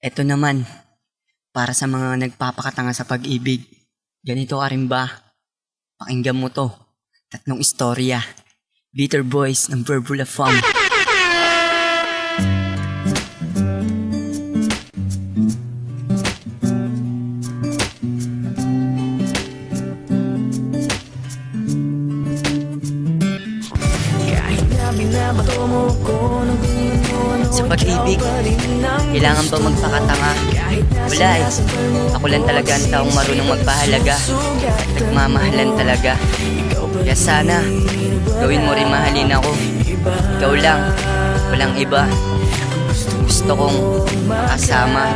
Eto naman, para sa mga nagpapakatanga sa pag-ibig. Ganito ka rin ba? Pakinggan mo to. 3 istorya. Bitter Boys ng Verbula Fam. Sa pag-ibig, kailangan ba magpakatanga? Wala eh. Ako lang talaga ang taong marunong magpahalaga. Nagmamahalan talaga. Kaya sana, gawin mo rin mahalin ako. Ikaw lang, walang iba. Gusto kong makasama.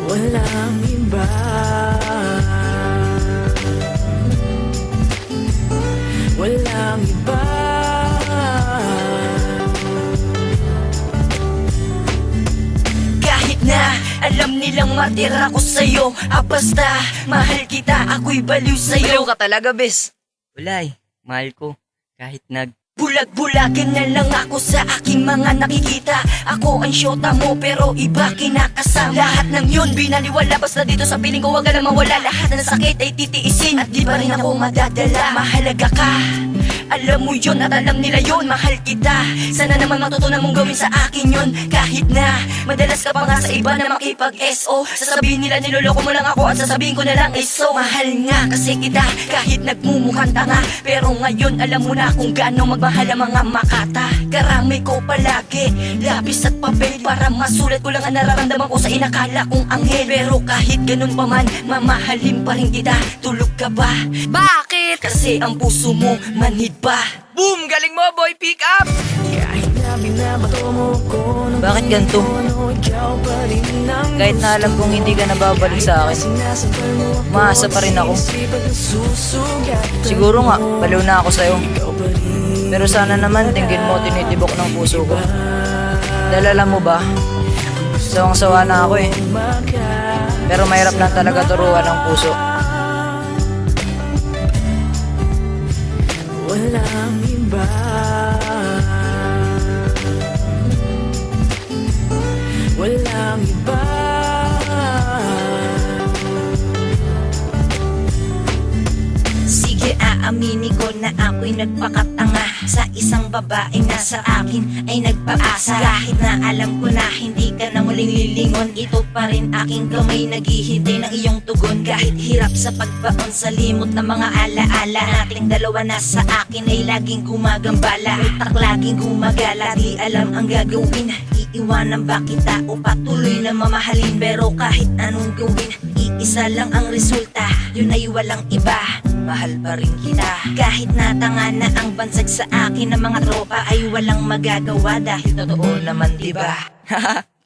Walang iba. Walang iba. Kahit na alam nilang matira ko sa'yo, basta mahal kita, ako'y baliw sa'yo. Baliw ka talaga, bes. Wala eh. Mahal ko. Kahit Bulag-bulagan na lang ako sa aking mga nakikita. Ako ang syota mo pero iba kinakasama. Lahat ng yun binaliwala, basta dito sa piling ko wag ka na mawala. Lahat ng sakit ay titiisin at di pa rin ako madadala. Mahalaga ka, alam mo yun at alam nila yun. Mahal kita, sana naman matutunan mong gawin sa akin yun. Kahit na madalas ka pa nga sa iba na makipag-SO, sasabihin nila niloloko mo lang ako at sasabihin ko na lang so. Mahal nga kasi kita kahit nagmumukhang tanga, pero ngayon alam mo na kung gaano magmahal ang mga makata. Karami ko palagi lapis at papel para masulat ko lang ang nararamdaman ko sa inakala kong anghel. Pero kahit ganun pa man, mamahalin pa rin kita. Tulog ka ba? Bakit? Kasi ang puso mo manhid pa. Boom! Galing mo, boy! Pick up! Kahit na binabato mo ko ng Bakit ganito? ikaw pa rin ang Kahit na alam kong hindi ka nababalik sa akin, sinasakal mo ako. umaasa pa rin ako. Isip at nasusugat. Siguro nga, baliw na ako sa'yo. Ikaw pa rin. Pero sana naman tingin mo tinitibok ng puso ko. Dahil alam mo ba, sawang-sawa na ako eh. Pero mahirap lang talaga turuan ng puso. Walang iba. Walang iba. Sige, aaminin ko na ako'y nagpakatanga sa isang babae na sa akin ay nagpaasa. Kahit na alam ko na hindi ka na muling lilingon, ito pa rin aking kamay naghihintay ng iyong tugon. Kahit hirap sa pagbaon sa limot ng mga alaala, nating dalawa na sa akin ay laging gumagambala. Utak laging gumagala, di alam ang gagawin. Iiwanan ba kita o patuloy na mamahalin? Pero kahit anong gawin, iisa lang ang resulta, yun ay walang iba. Mahal pa rin kita. Kahit natanga na ang bansag sa akin ng mga tropa, ay walang magagawa dahil totoo naman, diba?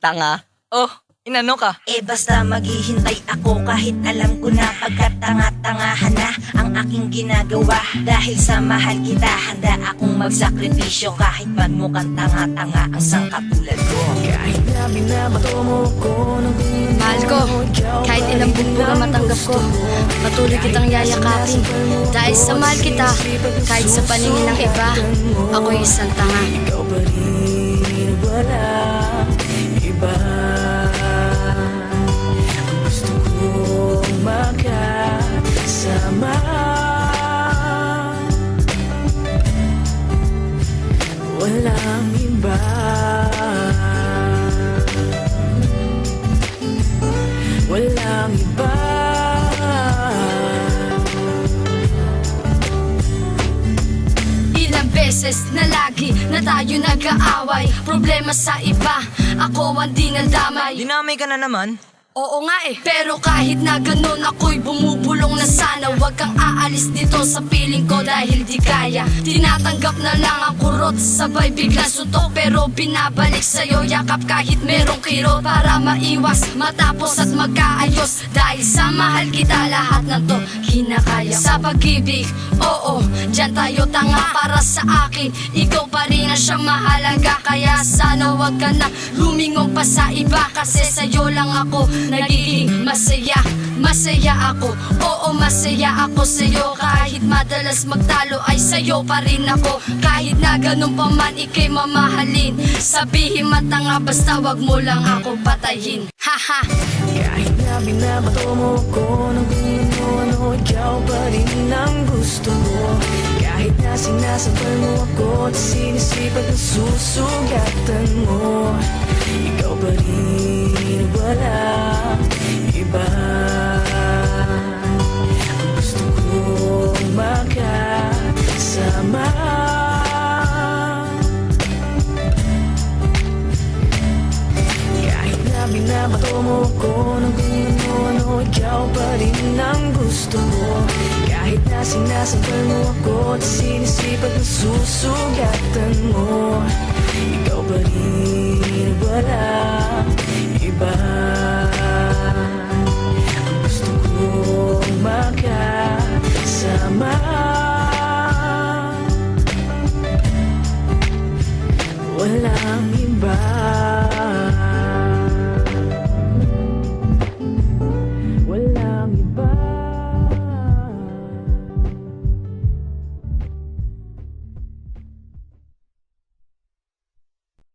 Tanga. Oh, inano ka? Basta maghihintay ako kahit alam ko na pagkatanga-tangahan na ang aking ginagawa. Dahil sa mahal kita, handa akong magsakripisyo kahit magmukhang tanga-tanga ang sangkatulad ko. Kahit na binabato mo ko ng Mahal ko, kahit ilang bugbuga matanggap ko, patuloy kitang yayakapin. Dahil sa mahal kita, kahit sa paningin ng iba, ako'y isang tanga. ikaw pa rin. Walang iba. Gusto kong makasama. Walang iba. Walang iba. Ilang beses na lagi na tayo nag-aaway, problema sa iba, ako ang di nadamay. Dinamay ka na naman. Oo nga eh, pero kahit na ganun ako'y bumubulong na sana. Huwag kang aalis dito sa piling ko dahil di kaya. Tinatanggap na lang ang kurot, sabay bigla suntok. Pero binabalik sa'yo yakap kahit merong kirot, para maiwas, matapos at magkaayos. Dahil sa mahal kita, lahat ng to kinakaya. Sa pag-ibig, oo, dyan tayo tanga. Para sa akin, ikaw pa rin ang siyang mahalaga. Kaya sana huwag ka na lumingon pa sa iba, kasi sa'yo lang ako nagiging masaya. Masaya ako, oo masaya ako sa'yo. Kahit madalas magtalo ay sa'yo pa rin ako. Kahit na na ganun pa man ikay mamahalin. Sabihin matanga basta wag mo lang ako patayin. Haha. Kahit na binabato mo ko ng kung ano-ano, ikaw pa rin ang gusto mo. Kahit na sinasabal mo ako at sinisipag na susugatan mo, ikaw pa rin, walang iba. Ang gusto kong makasama. Kahit na binabato mo ko ng kung ano-ano, ikaw pa rin ang gusto mo. Kahit na sinasabal mo ako at sinisipag na susugatan mo, ikaw pa rin, walang iba. Ang gusto kong makasama. Walang iba.